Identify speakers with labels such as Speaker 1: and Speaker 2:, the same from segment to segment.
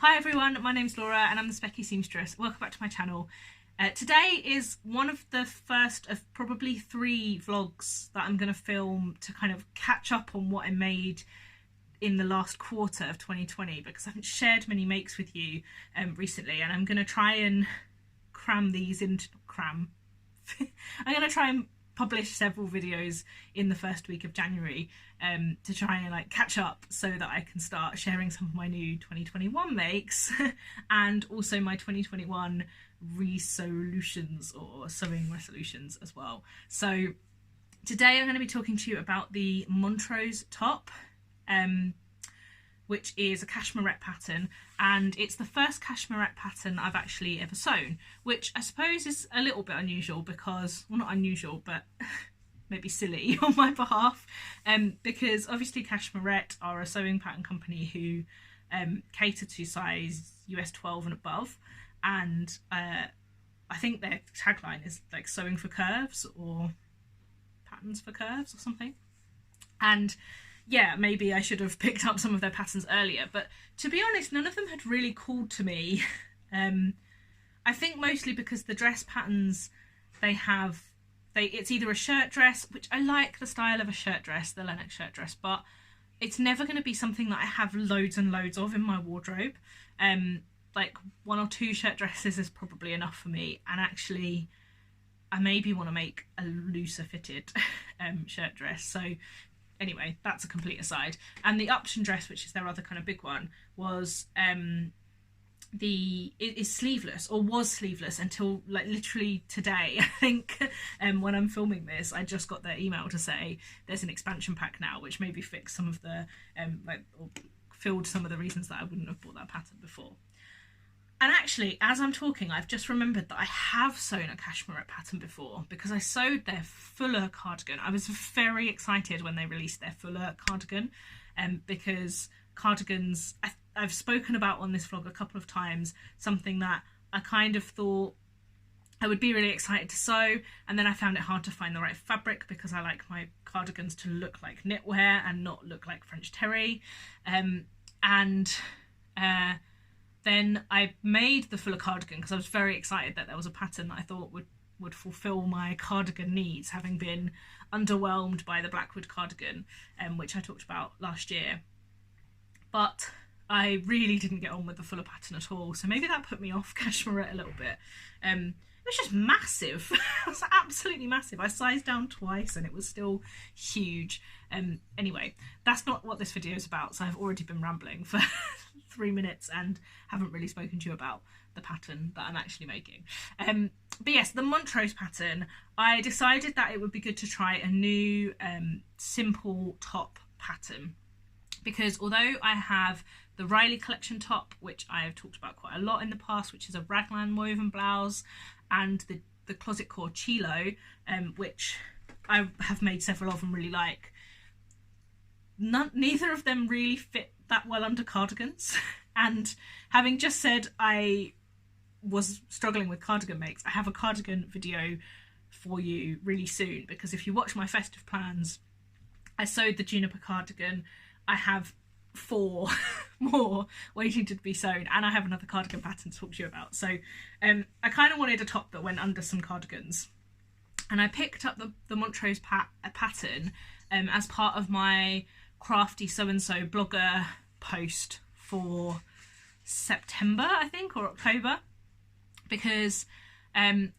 Speaker 1: Hi everyone, my name's Laura and I'm the Specky Seamstress. Welcome back to my channel. Today is one of the first of probably 3 vlogs that I'm going to film to kind of catch up on what I made in the last quarter of 2020, because I haven't shared many makes with you recently, and I'm going to try and cram these into I'm going to try and publish several videos in the first week of January to try and like catch up so that I can start sharing some of my new 2021 makes and also my 2021 resolutions or sewing resolutions as well. So today I'm going to be talking to you about the Montrose top, which is a Cashmerette pattern, and it's the first Cashmerette pattern I've actually ever sewn, which I suppose is a little bit unusual because, well, not unusual, but maybe silly on my behalf, because obviously Cashmerette are a sewing pattern company who cater to size US 12 and above, and I think their tagline is like sewing for curves or patterns for curves or something. And yeah, maybe I should have picked up some of their patterns earlier, but to be honest, none of them had really called to me. I think mostly because the dress patterns they have, it's either a shirt dress, which I like the style of a shirt dress, the Lennox shirt dress, but it's never going to be something that I have loads and loads of in my wardrobe. Like 1 or 2 shirt dresses is probably enough for me, and actually I maybe want to make a looser fitted shirt dress. So anyway, that's a complete aside. And the Upton dress, which is their other kind of big one, was it is sleeveless, or was sleeveless until like literally today. I think when I'm filming this, I just got their email to say there's an expansion pack now, which maybe fixed some of the or filled some of the reasons that I wouldn't have bought that pattern before. And actually, as I'm talking, I've just remembered that I have sewn a Cashmerette pattern before, because I sewed their fuller cardigan. I was very excited when they released their fuller cardigan, because cardigans, I've spoken about on this vlog a couple of times, something that I kind of thought I would be really excited to sew, and then I found it hard to find the right fabric because I like my cardigans to look like knitwear and not look like French terry. Then I made the fuller cardigan because I was very excited that there was a pattern that I thought would fulfill my cardigan needs, having been underwhelmed by the Blackwood cardigan, which I talked about last year. But I really didn't get on with the fuller pattern at all, so maybe that put me off Cashmerette a little bit. It was just massive. It was absolutely massive. I sized down twice and it was still huge. Anyway, that's not what this video is about, so I've already been rambling for 3 minutes and haven't really spoken to you about the pattern that I'm actually making. But yes, the Montrose pattern, I decided that it would be good to try a new simple top pattern, because although I have the Riley collection top, which I have talked about quite a lot in the past, which is a raglan woven blouse, and the Closet Core Chilo, which I have made several of and really like, neither of them really fit that well under cardigans. And having just said I was struggling with cardigan makes, I have a cardigan video for you really soon, because if you watch my festive plans, I sewed the juniper cardigan, I have 4 more waiting to be sewn, and I have another cardigan pattern to talk to you about. So I kind of wanted a top that went under some cardigans, and I picked up the Montrose pattern as part of my crafty so-and-so blogger post for September, I think, or October, because the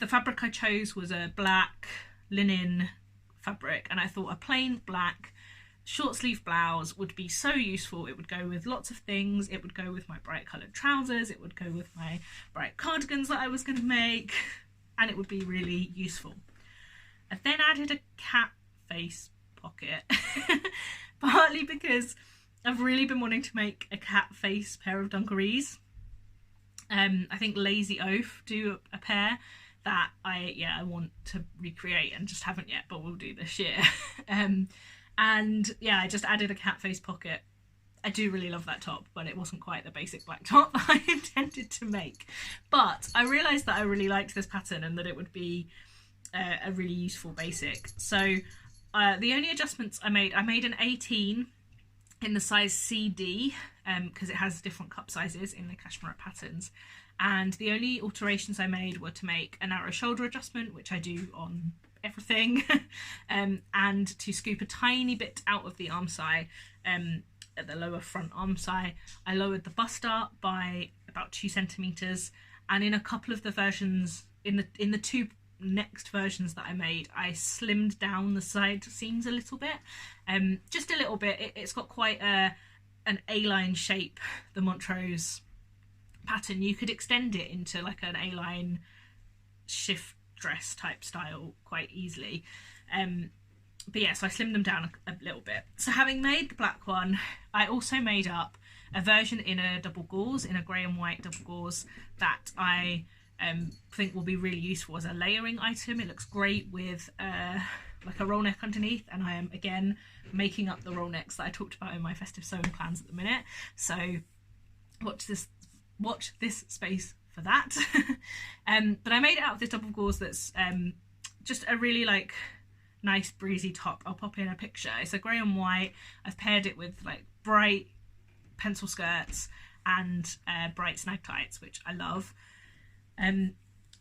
Speaker 1: fabric I chose was a black linen fabric, and I thought a plain black short sleeve blouse would be so useful. It would go with lots of things. It would go with my bright coloured trousers, it would go with my bright cardigans that I was going to make, and it would be really useful. I then added a cat face pocket, partly because I've really been wanting to make a cat face pair of dungarees. I think Lazy Oaf do a pair that I want to recreate and just haven't yet, but we'll do this year. And yeah, I just added a cat face pocket. I do really love that top, but it wasn't quite the basic black top that I intended to make. But I realised that I really liked this pattern and that it would be a really useful basic. So the only adjustments I made an 18 in the size CD, because it has different cup sizes in the Cashmerette patterns. And the only alterations I made were to make a narrow shoulder adjustment, which I do on everything, and to scoop a tiny bit out of the armscye, at the lower front armscye. I lowered the bust up by about 2 centimeters, and in a couple of the versions, in the 2 next versions that I made, I slimmed down the side seams a little bit, just a little bit. It's got quite an A-line shape, the Montrose pattern. You could extend it into like an A-line shift dress type style quite easily, but yeah, so I slimmed them down a little bit. So having made the black one, I also made up a version in a double gauze, in a grey and white double gauze, that I think will be really useful as a layering item. It looks great with like a roll neck underneath, and I am again making up the roll necks that I talked about in my festive sewing plans at the minute, so watch this space for that. But I made it out of this double gauze that's just a really like nice breezy top. I'll pop in a picture. It's a grey and white. I've paired it with like bright pencil skirts and bright snag tights, which I love. And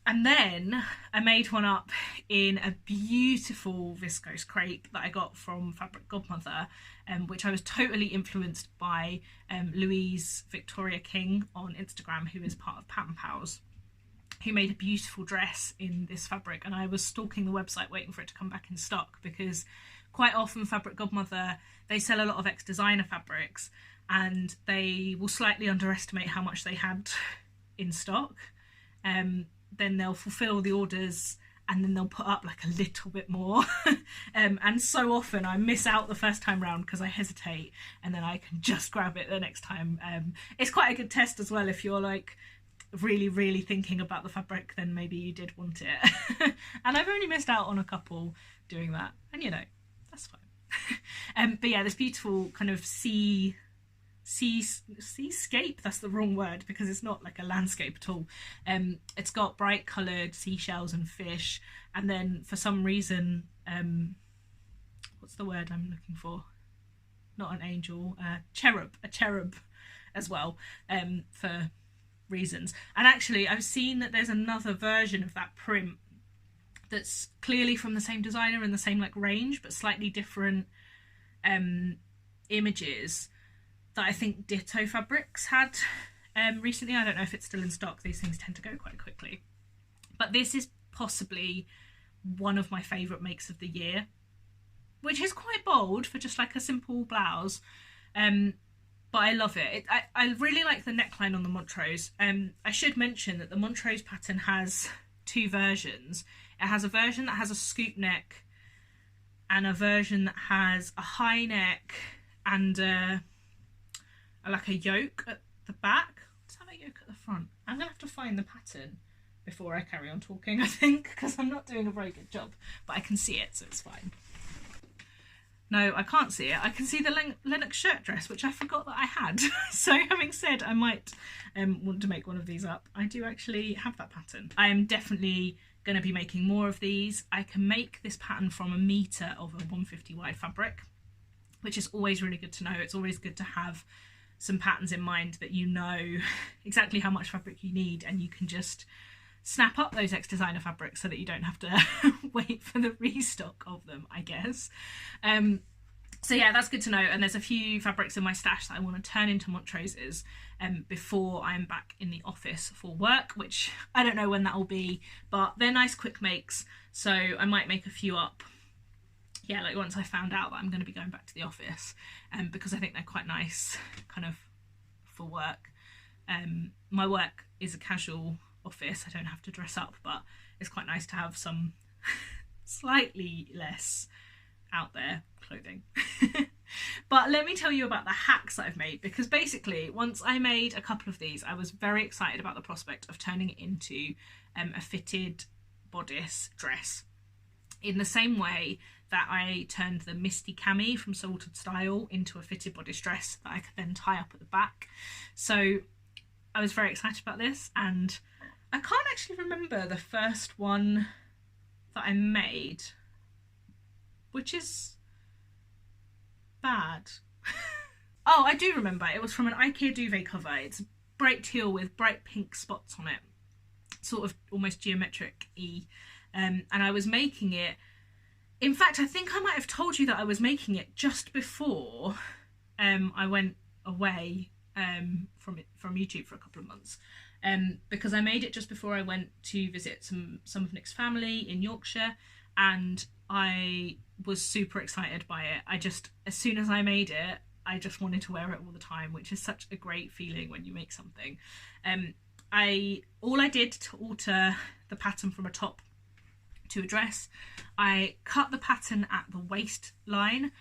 Speaker 1: then I made one up in a beautiful viscose crepe that I got from Fabric Godmother, which I was totally influenced by Louise Victoria King on Instagram, who is part of Pattern Pals, who made a beautiful dress in this fabric. And I was stalking the website waiting for it to come back in stock, because quite often Fabric Godmother, they sell a lot of ex-designer fabrics, and they will slightly underestimate how much they had in stock. Then they'll fulfill all the orders, and then they'll put up like a little bit more. And so often I miss out the first time round because I hesitate, and then I can just grab it the next time. It's quite a good test as well. If you're like really thinking about the fabric, then maybe you did want it. And I've only missed out on a couple doing that, and you know, that's fine. But yeah, this beautiful kind of seascape, that's the wrong word because it's not like a landscape at all. It's got bright coloured seashells and fish, and then for some reason, what's the word I'm looking for? Not an angel, a cherub as well, for reasons. And actually I've seen that there's another version of that print that's clearly from the same designer and the same like range, but slightly different images, that I think Ditto Fabrics had recently. I don't know if it's still in stock. These things tend to go quite quickly. But this is possibly one of my favourite makes of the year, which is quite bold for just like a simple blouse. But I love it. I really like the neckline on the Montrose. I should mention that the Montrose pattern has 2 versions. It has a version that has a scoop neck, and a version that has a high neck and like a yoke at the back. Let's have a yoke at the front. I'm gonna have to find the pattern before I carry on talking, I think, because I'm not doing a very good job, but I can see it, so it's fine. No, I can't see it. I can see the Lennox shirt dress, which I forgot that I had. So having said I might want to make one of these up, I do actually have that pattern. I am definitely going to be making more of these. I can make this pattern from 1 metre of a 150 wide fabric, which is always really good to know. It's always good to have some patterns in mind that you know exactly how much fabric you need, and you can just snap up those ex-designer fabrics so that you don't have to wait for the restock of them, I guess. So yeah, that's good to know. And there's a few fabrics in my stash that I want to turn into Montroses before I'm back in the office for work, which I don't know when that will be, but they're nice quick makes, so I might make a few up, yeah, like once I found out that I'm going to be going back to the office, because I think they're quite nice kind of for work. My work is a casual office, I don't have to dress up, but it's quite nice to have some slightly less out there clothing. But let me tell you about the hacks that I've made, because basically once I made a couple of these, I was very excited about the prospect of turning it into a fitted bodice dress, in the same way that I turned the Misty Cami from Salted Style into a fitted bodice dress that I could then tie up at the back. So I was very excited about this, and I can't actually remember the first one that I made, which is bad. Oh, I do remember. It was from an IKEA duvet cover. It's bright teal with bright pink spots on it. Sort of almost geometric-y. And I was making it. In fact, I think I might have told you that I was making it just before I went away from YouTube for a couple of months. Because I made it just before I went to visit some of Nick's family in Yorkshire, and I was super excited by it. As soon as I made it, I just wanted to wear it all the time, which is such a great feeling when you make something. All I did to alter the pattern from a top to a dress, I cut the pattern at the waistline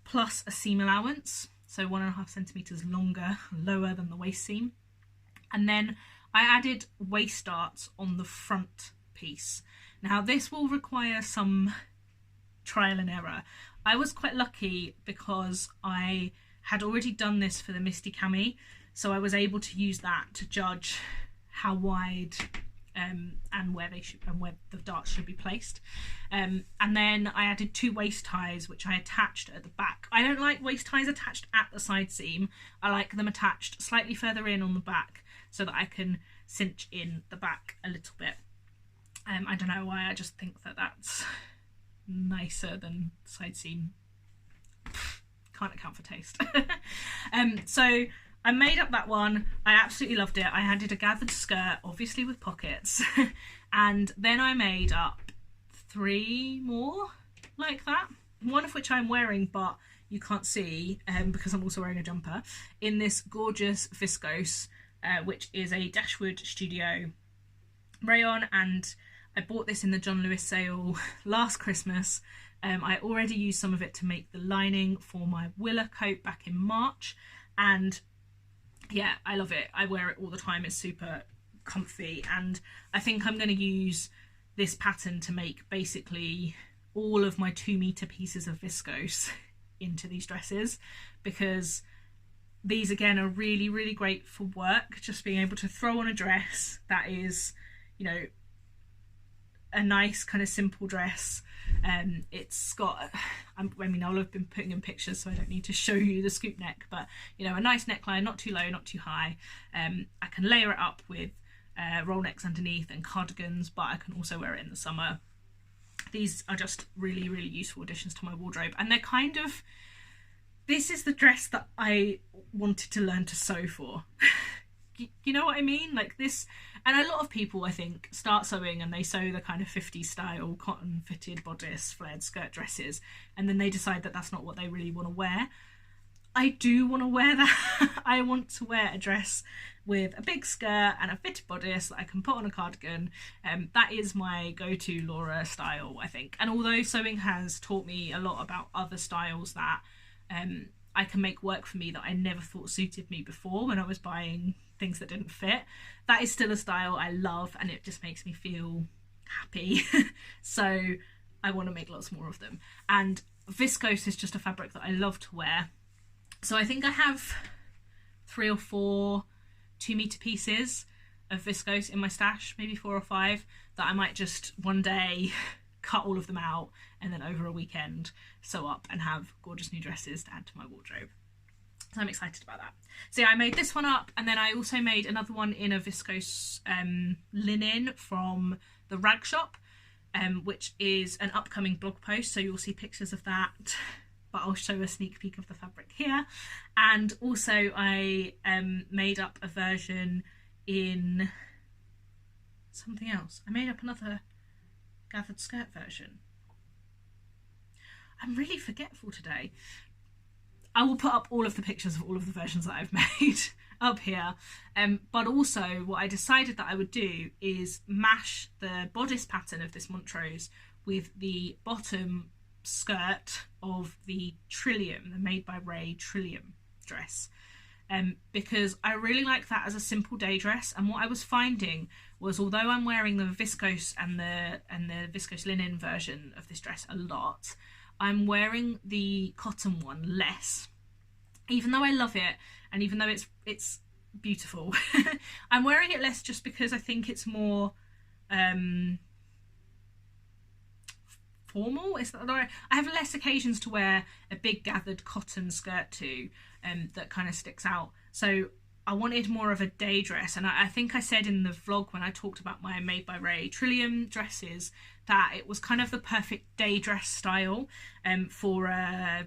Speaker 1: plus a seam allowance, so 1.5 centimetres lower than the waist seam. And then I added waist darts on the front piece. Now this will require some trial and error. I was quite lucky because I had already done this for the Misty Cami, so I was able to use that to judge how wide and where the darts should be placed. And then I added 2 waist ties, which I attached at the back. I don't like waist ties attached at the side seam. I like them attached slightly further in on the back so that I can cinch in the back a little bit. I don't know why, I just think that that's nicer than side seam. Can't account for taste. So I made up that one. I absolutely loved it. I added a gathered skirt, obviously with pockets, and then I made up 3 more like that, one of which I'm wearing but you can't see because I'm also wearing a jumper, in this gorgeous viscose, which is a Dashwood Studio rayon, and I bought this in the John Lewis sale last Christmas. I already used some of it to make the lining for my Willa coat back in March, and yeah, I love it. I wear it all the time. It's super comfy, and I think I'm going to use this pattern to make basically all of my 2-meter pieces of viscose into these dresses, because these again are really, really great for work. Just being able to throw on a dress that is, you know, a nice kind of simple dress. It's got, I mean, I'll have been putting in pictures so I don't need to show you the scoop neck, but you know, a nice neckline, not too low, not too high. I can layer it up with roll necks underneath and cardigans, but I can also wear it in the summer. These are just really, really useful additions to my wardrobe, and they're kind of, this is the dress that I wanted to learn to sew for. You know what I mean? Like this, and a lot of people I think start sewing and they sew the kind of 50s style cotton fitted bodice flared skirt dresses, and then they decide that that's not what they really want to wear. I do want to wear that. I want to wear a dress with a big skirt and a fitted bodice that I can put on a cardigan. That is my go-to Laura style, I think. And although sewing has taught me a lot about other styles that I can make work for me that I never thought suited me before when I was buying things that didn't fit, that is still a style I love, and it just makes me feel happy. So I want to make lots more of them, and viscose is just a fabric that I love to wear. So I think I have 3 or 4 2-meter pieces of viscose in my stash, maybe 4 or 5, that I might just one day cut all of them out and then over a weekend sew up and have gorgeous new dresses to add to my wardrobe. So I'm excited about that. So yeah, I made this one up, and then I also made another one in a viscose linen from the Rag Shop, which is an upcoming blog post, so you'll see pictures of that, but I'll show a sneak peek of the fabric here. And also I made up a version in something else. I made up another gathered skirt version. I'm really forgetful today. I will put up all of the pictures of all of the versions that I've made up here. But also what I decided that I would do is mash the bodice pattern of this Montrose with the bottom skirt of the Trillium, the Made by Ray Trillium dress. Because I really like that as a simple day dress, and what I was finding was, although I'm wearing the viscose and the viscose linen version of this dress a lot, I'm wearing the cotton one less. Even though I love it, and even though it's beautiful, I'm wearing it less just because I think it's more formal. Is that right? I have less occasions to wear a big gathered cotton skirt to, that kind of sticks out. So I wanted more of a day dress, and I think I said in the vlog when I talked about my Made by Ray Trillium dresses that it was kind of the perfect day dress style for a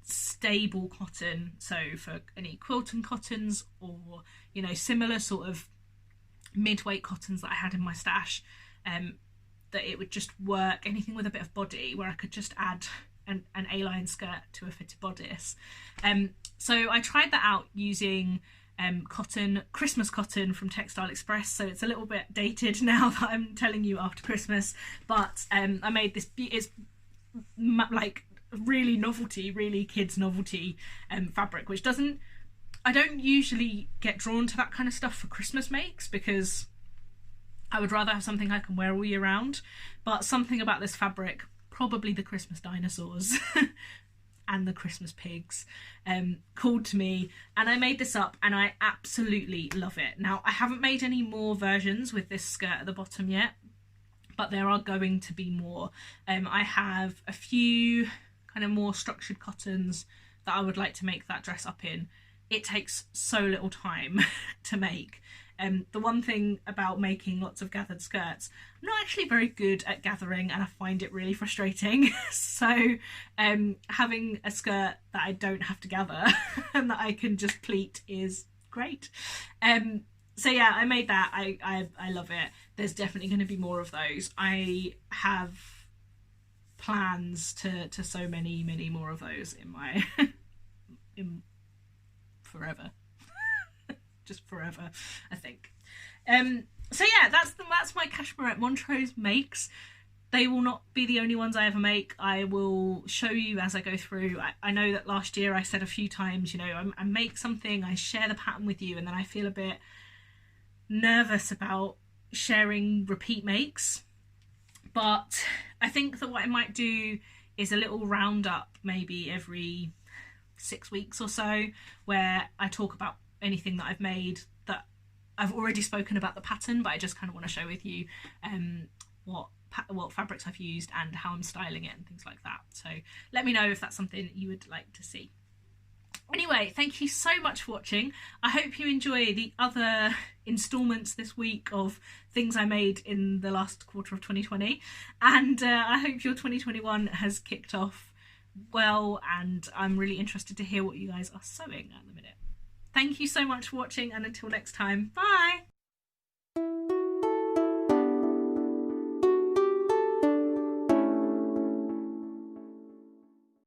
Speaker 1: stable cotton. So for any quilting cottons or, you know, similar sort of mid-weight cottons that I had in my stash, that it would just work. Anything with a bit of body where I could just add an A-line skirt to a fitted bodice. So I tried that out using cotton, Christmas cotton from Textile Express. So it's a little bit dated now that I'm telling you after Christmas, but I made this, it's like really novelty, really kids novelty fabric, which I don't usually get drawn to that kind of stuff for Christmas makes, because I would rather have something I can wear all year round. But something about this fabric, probably the Christmas dinosaurs and the Christmas pigs, called to me, and I made this up and I absolutely love it. Now, I haven't made any more versions with this skirt at the bottom yet, but there are going to be more. I have a few kind of more structured cottons that I would like to make that dress up in. It takes so little time to make. The one thing about making lots of gathered skirts, I'm not actually very good at gathering, and I find it really frustrating. So having a skirt that I don't have to gather and that I can just pleat is great. So yeah, I made that. I love it. There's definitely going to be more of those. I have plans to so many more of those in my in forever. Just forever, I think. So yeah, that's my Cashmerette Montrose makes. They will not be the only ones I ever make. I will show you as I go through. I know that last year I said a few times, you know, I make something, I share the pattern with you, and then I feel a bit nervous about sharing repeat makes. But I think that what I might do is a little roundup, maybe every 6 weeks or so, where I talk about anything that I've made that I've already spoken about the pattern, but I just kind of want to share with you what fabrics I've used and how I'm styling it and things like that. So let me know if that's something you would like to see. Anyway, thank you so much for watching. I hope you enjoy the other instalments this week of things I made in the last quarter of 2020, and I hope your 2021 has kicked off well, and I'm really interested to hear what you guys are sewing at the minute. Thank you so much for watching, and until next time, bye!